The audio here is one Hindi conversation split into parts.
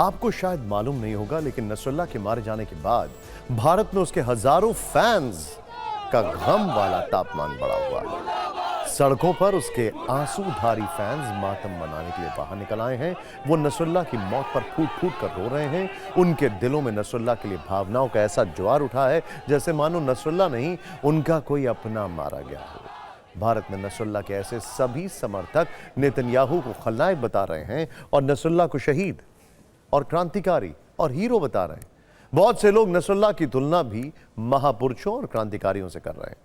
आपको शायद मालूम नहीं होगा, लेकिन नसरुल्लाह के मारे जाने के बाद भारत में उसके हजारों फैंस का गम वाला तापमान बढ़ा हुआ है। सड़कों पर उसके आंसूधारी फैंस मातम मनाने के लिए बाहर निकल आए हैं। वो नसरुल्लाह की मौत पर फूट फूट कर रो रहे हैं। उनके दिलों में नसरुल्लाह के लिए भावनाओं का ऐसा ज्वार उठा है जैसे मानो नसरुल्लाह नहीं, उनका कोई अपना मारा गया हो। भारत में नसरुल्लाह के ऐसे सभी समर्थक नेतन्याहू को खलनायक बता रहे हैं और नसरुल्लाह को शहीद और क्रांतिकारी और हीरो बता रहे हैं। बहुत से लोग नसरुल्लाह की तुलना भी महापुरुषों और क्रांतिकारियों से कर रहे हैं।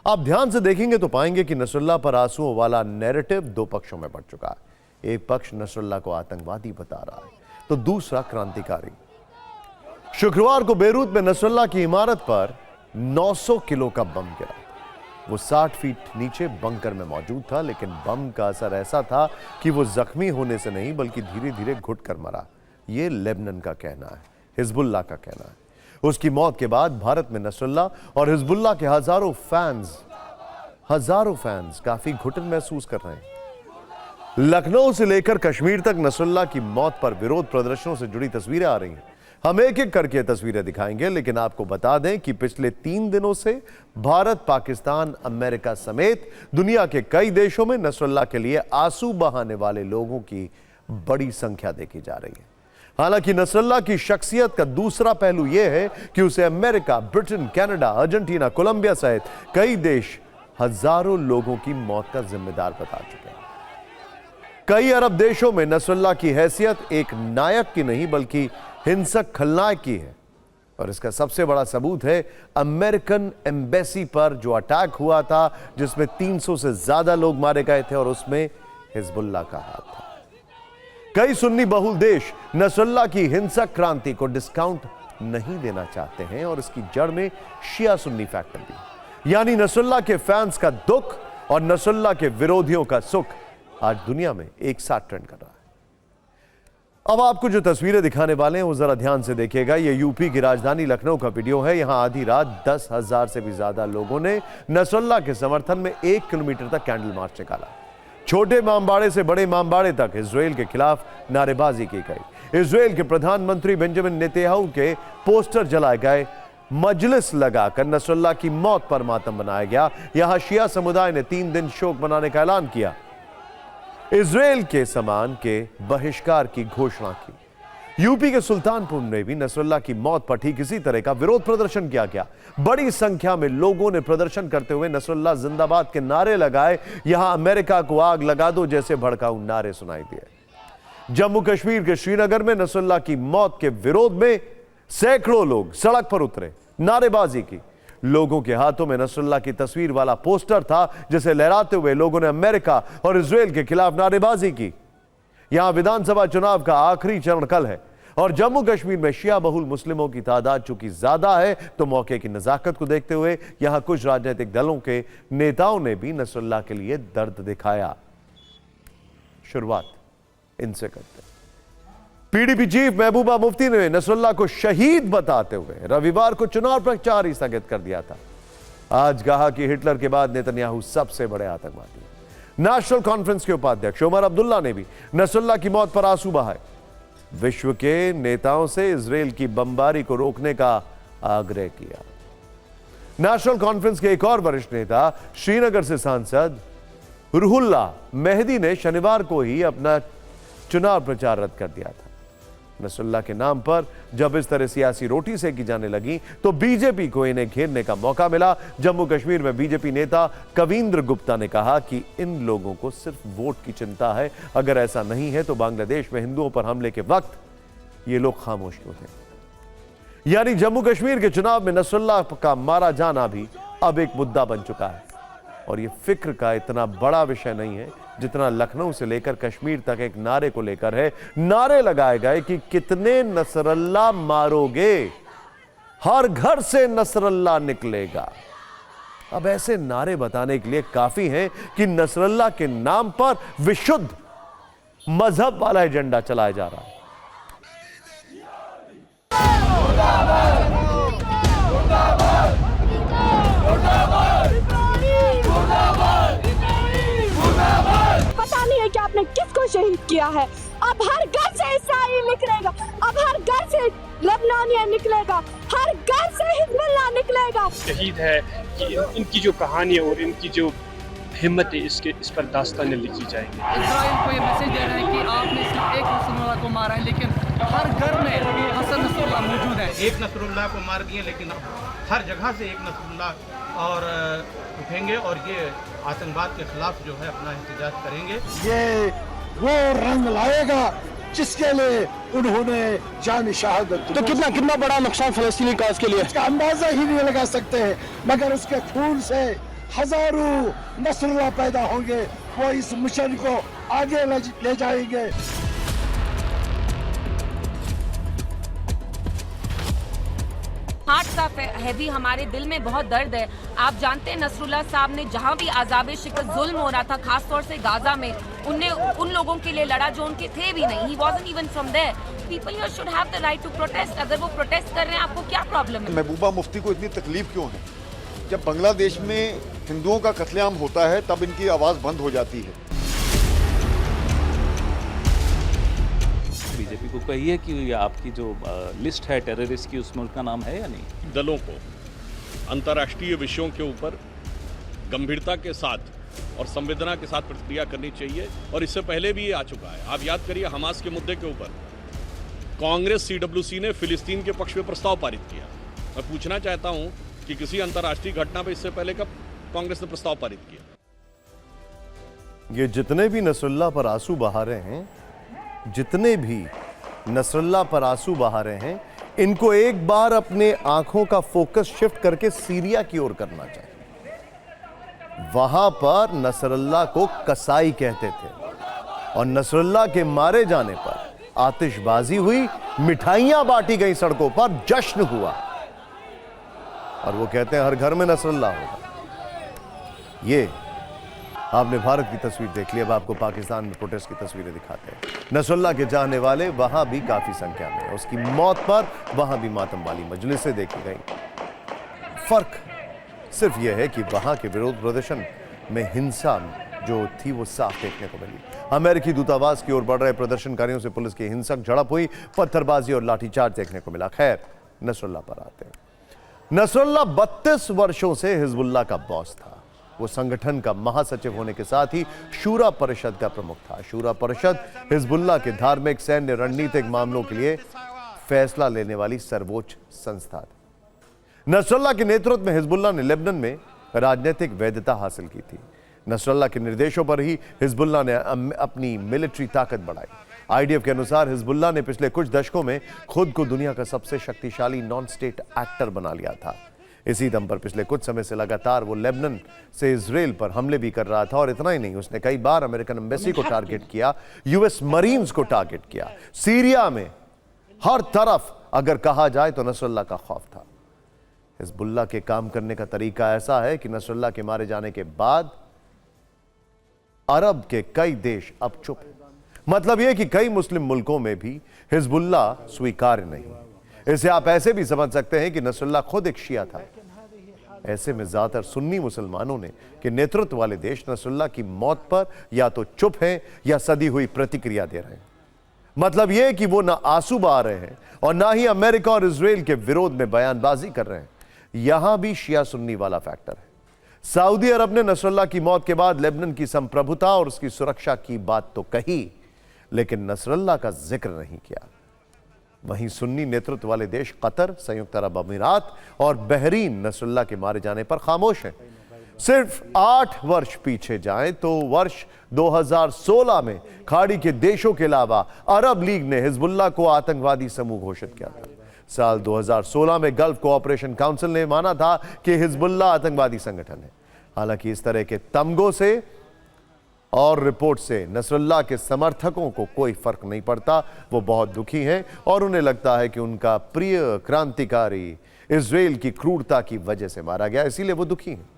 आप ध्यान से देखेंगे तो पाएंगे कि नसरुल्लाह पर आंसुओं वाला नैरेटिव दो पक्षों में बढ़ चुका है। एक पक्ष नसरुल्लाह को आतंकवादी बता रहा है तो दूसरा क्रांतिकारी। शुक्रवार को बेरूत में नसरुल्लाह की इमारत पर 900 किलो का बम गिरा। वो 60 फीट नीचे बंकर में मौजूद था, लेकिन बम का असर ऐसा था कि वो जख्मी होने से नहीं बल्कि धीरे धीरे घुट कर मरा। ये लेबनान का कहना है, हिजबुल्लाह का कहना है। उसकी मौत के बाद भारत में नसरुल्लाह और हिजबुल्लाह के हजारों फैंस काफी घुटन महसूस कर रहे हैं। लखनऊ से लेकर कश्मीर तक नसरुल्लाह की मौत पर विरोध प्रदर्शनों से जुड़ी तस्वीरें आ रही हैं। हम एक एक करके तस्वीरें दिखाएंगे, लेकिन आपको बता दें कि पिछले 3 दिनों से भारत, पाकिस्तान, अमेरिका समेत दुनिया के कई देशों में नसरुल्लाह के लिए आंसू बहाने वाले लोगों की बड़ी संख्या देखी जा रही है। हालांकि नसरुल्लाह की शख्सियत का दूसरा पहलू यह है कि उसे America, Britain, Canada, Argentina, Colombia सहित कई देश हजारों लोगों की मौत का जिम्मेदार बता चुके हैं। कई अरब देशों में नसरुल्लाह की हैसियत एक नायक की नहीं बल्कि हिंसक खलनायक की है, और इसका सबसे बड़ा सबूत है अमेरिकन एम्बेसी पर जो अटैक हुआ था, जिसमें 300 से ज्यादा लोग मारे गए थे और उसमें हिजबुल्लाह का हाथ था। कई सुन्नी बहुल देश नसरुल्लाह की हिंसक क्रांति को डिस्काउंट नहीं देना चाहते हैं और इसकी जड़ में शिया सुन्नी फैक्टर भी, यानी नसरुल्लाह के फैंस का दुख और नसरुल्लाह के विरोधियों का सुख आज दुनिया में एक साथ ट्रेंड कर रहा है। अब आपको जो तस्वीरें दिखाने वाले हैं वो जरा ध्यान से देखिएगा। ये यूपी की राजधानी लखनऊ का वीडियो है। यहां आधी रात 10,000 से भी ज्यादा लोगों ने नसरुल्लाह के समर्थन में 1 किलोमीटर तक कैंडल मार्च निकाला। छोटे इमामबाड़े से बड़े इमामबाड़े तक इजराइल के खिलाफ नारेबाजी की गई। इजराइल के प्रधानमंत्री बेंजामिन नेतन्याहू के पोस्टर जलाए गए। मजलिस लगाकर नसरुल्लाह की मौत पर मातम मनाया गया। यहां शिया समुदाय ने 3 दिन शोक मनाने का ऐलान किया। इजराइल के सामान के बहिष्कार की घोषणा की। यूपी के सुल्तानपुर में भी नसरुल्लाह की मौत पर ठीक इसी तरह का विरोध प्रदर्शन किया गया। बड़ी संख्या में लोगों ने प्रदर्शन करते हुए नसरुल्लाह जिंदाबाद के नारे लगाए। यहां अमेरिका को आग लगा दो जैसे भड़काऊ नारे सुनाई दिए। जम्मू कश्मीर के श्रीनगर में नसरुल्लाह की मौत के विरोध में सैकड़ों लोग सड़क पर उतरे, नारेबाजी की। लोगों के हाथों में नसरुल्लाह की तस्वीर वाला पोस्टर था, जिसे लहराते हुए लोगों ने अमेरिका और इजराइल के खिलाफ नारेबाजी की। यहां विधानसभा चुनाव का आखिरी चरण कल है और जम्मू कश्मीर में शिया बहुल मुस्लिमों की तादाद चूंकि ज्यादा है, तो मौके की नजाकत को देखते हुए यहां कुछ राजनीतिक दलों के नेताओं ने भी नसरुल्लाह के लिए दर्द दिखाया। शुरुआत इनसे करते हैं। पीडीपी चीफ महबूबा मुफ्ती ने नसरुल्लाह को शहीद बताते हुए रविवार को चुनाव प्रचार ही स्थगित कर दिया था। आज कहा कि हिटलर के बाद नेतन्याहू सबसे बड़े आतंकवादी हैं। नेशनल कॉन्फ्रेंस के उपाध्यक्ष उमर अब्दुल्ला ने भी नसरुल्लाह की मौत पर आंसू बहाए। विश्व के नेताओं से इजराइल की बमबारी को रोकने का आग्रह किया। नेशनल कॉन्फ्रेंस के एक और वरिष्ठ नेता श्रीनगर से सांसद रुहुल्लाह मेहदी ने शनिवार को ही अपना चुनाव प्रचार रद्द कर दिया था। नसरुल्लाह के नाम पर जब इस तरह सियासी रोटी सेकी जाने लगी तो बीजेपी को इन्हें घेरने का मौका मिला। जम्मू कश्मीर में बीजेपी नेता कविंद्र गुप्ता ने कहा कि इन लोगों को सिर्फ वोट की चिंता है। अगर ऐसा नहीं है तो बांग्लादेश में हिंदुओं पर हमले के वक्त ये लोग खामोश क्यों थे। यानी जम्मू कश्मीर के चुनाव में नसरुल्लाह का मारा जाना भी अब एक मुद्दा बन चुका है और यह फिक्र का इतना बड़ा विषय नहीं है जितना लखनऊ से लेकर कश्मीर तक एक नारे को लेकर है। नारे लगाए गए कि कितने नसरुल्लाह मारोगे, हर घर से नसरुल्लाह निकलेगा। अब ऐसे नारे बताने के लिए काफी हैं कि नसरुल्लाह के नाम पर विशुद्ध मजहब वाला एजेंडा चलाया जा रहा है। पता नहीं है कि आपने किसको शहीद किया है। अब हर घर से इस्राईल निकलेगा, हर घर से हिजबुल्लाह निकलेगा। शहीद है कि इनकी जो कहानी है और इनकी जो हिम्मत है इस पर दास्तानें लिखी जाएंगी। इजराइल को ये मैसेज दे रहे हैं कि आपने सिर्फ एक नसरुल्लाह को मारा है, लेकिन हर घर में हसन नसरुल्लाह मौजूद है। एक नसरुल्लाह को मार दिए, लेकिन हर जगह से एक नसरुल्लाह और उठेंगे और ये आतंकवाद के खिलाफ जो है अपना एहतजाज करेंगे। ये वो रंग लाएगा जिसके लिए उन्होंने जान शहादत। तो कितना बड़ा नुकसान फलस्तीनी काज के लिए इसका अंदाजा ही नहीं लगा सकते हैं, मगर उसके खून से हजारों नस्रुल्लाह पैदा होंगे, वो इस मिशन को आगे ले जाएंगे। हार्ट सा है भी, हमारे दिल में बहुत दर्द है। आप जानते हैं नसरुल्लाह साहब ने जहां भी आज़ाब शिकस्त जुल्म हो रहा था, खासतौर से गाजा में, उनने उन लोगों के लिए लड़ा जो उनके थे भी नहीं। He wasn't even from there. People here should have the right to protest. अगर वो प्रोटेस्ट कर रहे हैं, आपको क्या प्रॉब्लम है? महबूबा मुफ्ती को इतनी तकलीफ क्यों है? जब बांग्लादेश में हिंदुओं का कत्लेआम होता है तब इनकी आवाज़ बंद हो जाती है। बीजेपी को कहिए कि आपकी जो लिस्ट है टेररिस्ट की, उसमें उनका नाम है या नहीं? दलों को अंतर्राष्ट्रीय विषयों के ऊपर गंभीरता के साथ और संवेदना के साथ प्रतिक्रिया करनी चाहिए, और इससे पहले भी ये आ चुका है। आप याद करिए, हमास के मुद्दे के ऊपर कांग्रेस CWC ने फिलिस्तीन के पक्ष में प्रस्ताव पारित किया। मैं पूछना चाहता हूं कि किसी अंतर्राष्ट्रीय घटना पर इससे पहले कब कांग्रेस ने प्रस्ताव पारित किया? ये जितने भी नसरुल्लाह पर आंसू बहा रहे हैं, जितने भी नसरुल्लाह पर आंसू बहा रहे हैं, इनको एक बार अपने आंखों का फोकस शिफ्ट करके सीरिया की ओर करना चाहिए। वहां पर नसरुल्लाह को कसाई कहते थे, और नसरुल्लाह के मारे जाने पर आतिशबाजी हुई, मिठाइयां बांटी गई, सड़कों पर जश्न हुआ, और वो कहते हैं हर घर में नसरुल्लाह होगा। ये आपने भारत की तस्वीर देख ली, अब आपको पाकिस्तान में प्रोटेस्ट की तस्वीरें दिखाते हैं। नसरुल्लाह के चाहने वाले वहां भी काफी संख्या में, उसकी मौत पर वहां भी मातम वाली मजलिसें देखी गई। फर्क सिर्फ यह है कि वहां के विरोध प्रदर्शन में हिंसा जो थी वो साफ देखने को मिली। अमेरिकी दूतावास की ओर बढ़ रहे प्रदर्शनकारियों से पुलिस की हिंसक झड़प हुई, पत्थरबाजी और लाठीचार्ज देखने को मिला। खैर, नसरुल्लाह पर आते हैं। नसरुल्लाह 32 वर्षों से हिजबुल्लाह का बॉस था। वो संगठन का महासचिव होने के साथ ही शूरा परिषद का प्रमुख था। शूरा परिषद हिजबुल्लाह के धार्मिक, सैन्य, रणनीतिक मामलों के लिए फैसला लेने वाली सर्वोच्च संस्था थी। नसरुल्लाह के नेतृत्व में हिजबुल्लाह ने लेबनान में राजनीतिक वैधता हासिल की थी। नसरुल्लाह के निर्देशों पर ही हिजबुल्लाह ने अपनी मिलिट्री ताकत बढ़ाई। IDF के अनुसार हिजबुल्लाह ने पिछले कुछ दशकों में खुद को दुनिया का सबसे शक्तिशाली नॉन स्टेट एक्टर बना लिया था। इसी दम पर पिछले कुछ समय से लगातार वो लेबनान से इजराइल पर हमले भी कर रहा था, और इतना ही नहीं, उसने कई बार अमेरिकन एम्बेसी को टारगेट किया, US मरीन्स को टारगेट किया। सीरिया में हर तरफ अगर कहा जाए तो नसरुल्लाह का खौफ था। हिजबुल्लाह के काम करने का तरीका ऐसा है कि नसरुल्लाह के मारे जाने के बाद अरब के कई देश अब चुप हैं। मतलब यह कि कई मुस्लिम मुल्कों में भी हिजबुल्लाह स्वीकार्य नहीं। इसे आप ऐसे भी समझ सकते हैं कि नसरुल्लाह खुद एक शिया था। ऐसे में ज्यादातर सुन्नी मुसलमानों ने के नेतृत्व वाले देश नसरुल्लाह की मौत पर या तो चुप हैं या सदी हुई प्रतिक्रिया दे रहे हैं। मतलब यह कि वो ना आंसू बहा रहे हैं और ना ही अमेरिका और इजराइल के विरोध में बयानबाजी कर रहे हैं। यहां भी शिया सुन्नी वाला फैक्टर है। सऊदी अरब ने नसरुल्लाह की मौत के बाद लेबनान की संप्रभुता और उसकी सुरक्षा की बात तो कही, लेकिन नसरुल्लाह का जिक्र नहीं किया। वहीं सुन्नी नेतृत्व वाले देश कतर, संयुक्त अरब अमीरात और बहरीन नसरुल्लाह के मारे जाने पर खामोश हैं। सिर्फ 8 वर्ष पीछे जाएं तो वर्ष 2016 में खाड़ी के देशों के अलावा अरब लीग ने हिजबुल्लाह को आतंकवादी समूह घोषित किया था। साल 2016 में गल्फ कोऑपरेशन काउंसिल ने माना था कि हिजबुल्लाह आतंकवादी संगठन है। हालांकि इस तरह के तमगों से और रिपोर्ट से नसरुल्लाह के समर्थकों को कोई फर्क नहीं पड़ता। वो बहुत दुखी हैं और उन्हें लगता है कि उनका प्रिय क्रांतिकारी इजराइल की क्रूरता की वजह से मारा गया, इसीलिए वो दुखी हैं।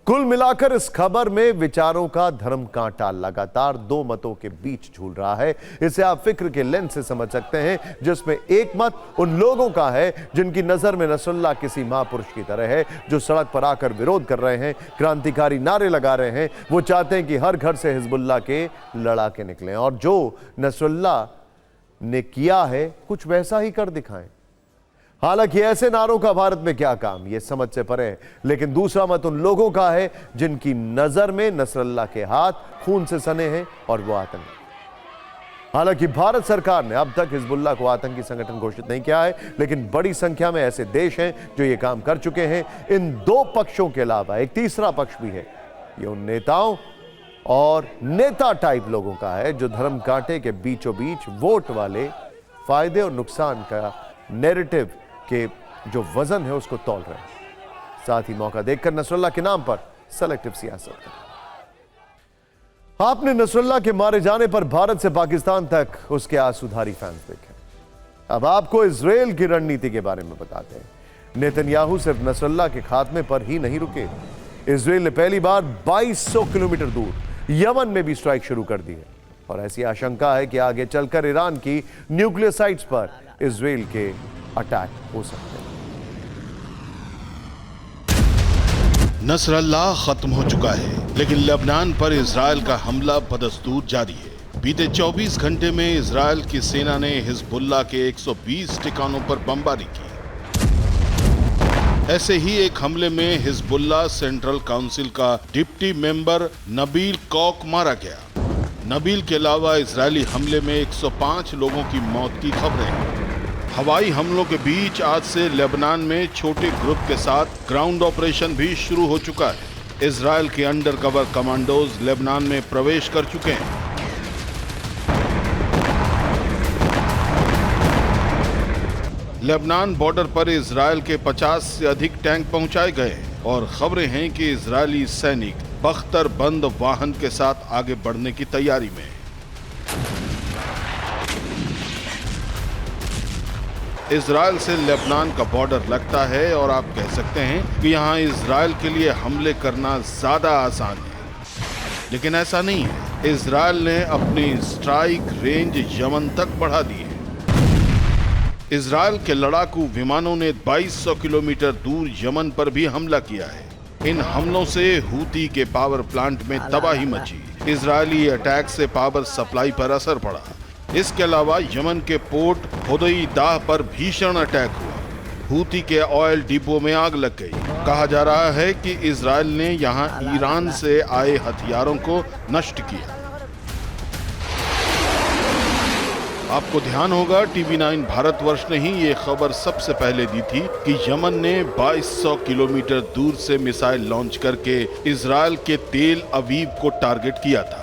कुल मिलाकर इस खबर में विचारों का धर्म कांटा लगातार 2 मतों के बीच झूल रहा है। इसे आप फिक्र के लेंस से समझ सकते हैं, जिसमें एक मत उन लोगों का है जिनकी नजर में नसरुल्लाह किसी महापुरुष की तरह है, जो सड़क पर आकर विरोध कर रहे हैं, क्रांतिकारी नारे लगा रहे हैं। वो चाहते हैं कि हर घर से हिजबुल्लाह के लड़ाके निकलें और जो नसरुल्लाह ने किया है कुछ वैसा ही कर दिखाएं। हालांकि ऐसे नारों का भारत में क्या काम, यह समझ से परे है। लेकिन दूसरा मत उन लोगों का है जिनकी नजर में नसरल्लाह के हाथ खून से सने हैं और वो आतंकी। हालांकि भारत सरकार ने अब तक हिजबुल्लाह को आतंकी संगठन घोषित नहीं किया है, लेकिन बड़ी संख्या में ऐसे देश हैं जो ये काम कर चुके हैं। इन दो पक्षों के अलावा एक तीसरा पक्ष भी है। ये उन नेताओं और नेता टाइप लोगों का है जो धर्म कांटे के बीचों बीच वोट वाले फायदे और नुकसान का नैरेटिव के जो वजन है उसको तौल रहे हैं, साथ ही मौका देखकर नसरुल्लाह के नाम पर सेलेक्टिव सियासत कर। आपने नसरुल्लाह के मारे जाने पर भारत से पाकिस्तान तक उसके आंसूधारी फैंस देखे। अब आपको इजराइल की रणनीति के बारे में बताते हैं। नेतन्याहू सिर्फ नसरुल्लाह के खात्मे पर ही नहीं रुके। इजराइल ने पहली बार 2200 किलोमीटर दूर यमन में भी स्ट्राइक शुरू कर दी है और ऐसी आशंका है कि आगे चलकर ईरान की न्यूक्लियर साइट्स पर इजराइल के अटैक हो सकते हैं। नसरल्लाह खत्म हो चुका है, लेकिन लेबनान पर इजराइल का हमला बदस्तूर जारी है। बीते 24 घंटे में इजराइल की सेना ने हिजबुल्लाह के 120 ठिकानों पर बमबारी की। ऐसे ही एक हमले में हिजबुल्लाह सेंट्रल काउंसिल का डिप्टी मेंबर नबील कौक मारा गया। नबील के अलावा इजरायली हमले में 105 लोगों की मौत की खबरें हैं। हवाई हमलों के बीच आज से लेबनान में छोटे ग्रुप के साथ ग्राउंड ऑपरेशन भी शुरू हो चुका है। इजराइल के अंडर कवर कमांडोज लेबनान में प्रवेश कर चुके हैं। लेबनान बॉर्डर पर इजराइल के 50 से अधिक टैंक पहुंचाए गए और खबरें हैं कि इजरायली सैनिक बख्तर बंद वाहन के साथ आगे बढ़ने की तैयारी में। इजराइल से लेबनान का बॉर्डर लगता है और आप कह सकते हैं कि यहाँ इजराइल के लिए हमले करना ज्यादा आसान है, लेकिन ऐसा नहीं है। इजराइल ने अपनी स्ट्राइक रेंज यमन तक बढ़ा दी है। इजराइल के लड़ाकू विमानों ने 2200 किलोमीटर दूर यमन पर भी हमला किया है। इन हमलों से हूती के पावर प्लांट में तबाही मची। इजरायली अटैक से पावर सप्लाई पर असर पड़ा। इसके अलावा यमन के पोर्ट हुदैई दाह पर भीषण अटैक हुआ। हूती के ऑयल डिपो में आग लग गई। कहा जा रहा है कि इजराइल ने यहां ईरान से आए हथियारों को नष्ट किया। आपको ध्यान होगा TV9 भारतवर्ष ने ही ये खबर सबसे पहले दी थी कि यमन ने 2200 किलोमीटर दूर से मिसाइल लॉन्च करके इजराइल के तेल अवीव को टारगेट किया था।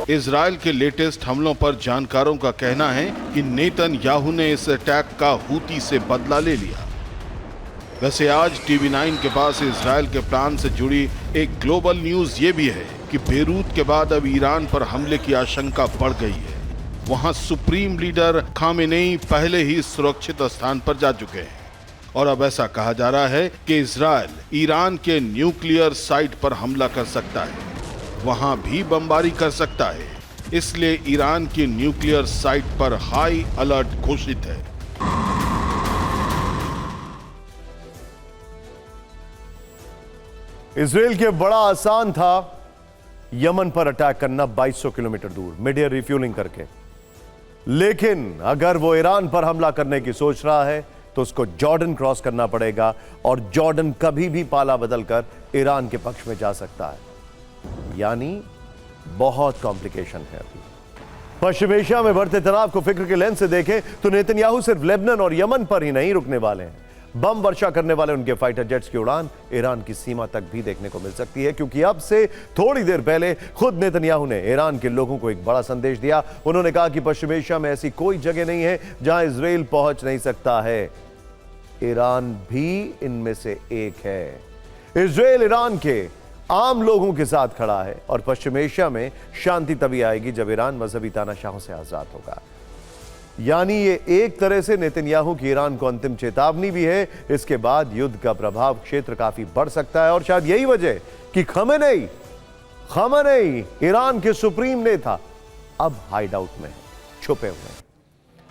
इजराइल के लेटेस्ट हमलों पर जानकारों का कहना है कि नेतन्याहू ने इस अटैक का हूती से बदला ले लिया। वैसे आज TV9 के पास इजराइल के प्लान से जुड़ी एक ग्लोबल न्यूज ये भी है कि बेरूत के बाद अब ईरान पर हमले की आशंका बढ़ गई है। वहां सुप्रीम लीडर खामेनेई पहले ही सुरक्षित स्थान पर जा चुके हैं और अब ऐसा कहा जा रहा है कि इजराइल ईरान के न्यूक्लियर साइट पर हमला कर सकता है, वहां भी बमबारी कर सकता है। इसलिए ईरान की न्यूक्लियर साइट पर हाई अलर्ट घोषित है। इजराइल के बड़ा आसान था यमन पर अटैक करना 2200 किलोमीटर दूर मिड एयर रिफ्यूलिंग करके, लेकिन अगर वो ईरान पर हमला करने की सोच रहा है तो उसको जॉर्डन क्रॉस करना पड़ेगा और जॉर्डन कभी भी पाला बदलकर ईरान के पक्ष में जा सकता है। यानी बहुत कॉम्प्लिकेशन है। अभी पश्चिम एशिया में बढ़ते तनाव को फिक्र के लेंस से देखें तो नेतन्याहू सिर्फ लेबनान और यमन पर ही नहीं रुकने वाले हैं। बम वर्षा करने वाले उनके फाइटर जेट्स की उड़ान ईरान की सीमा तक भी देखने को मिल सकती है, क्योंकि अब से थोड़ी देर पहले खुद नेतन्याहू ने ईरान के लोगों को एक बड़ा संदेश दिया। उन्होंने कहा कि पश्चिम एशिया में ऐसी कोई जगह नहीं है जहां इजराइल पहुंच नहीं सकता है। ईरान भी इनमें से एक है। इजराइल ईरान के आम लोगों के साथ खड़ा है और पश्चिम एशिया में शांति तभी आएगी जब ईरान मजहबी तानाशाहों से आजाद होगा। यानी ये एक तरह से नेतन्याहू की ईरान को अंतिम चेतावनी भी है। इसके बाद युद्ध का प्रभाव क्षेत्र काफी बढ़ सकता है और शायद यही वजह कि खामेनेई ईरान के सुप्रीम नेता अब हाइड आउट में छुपे हुए हैं।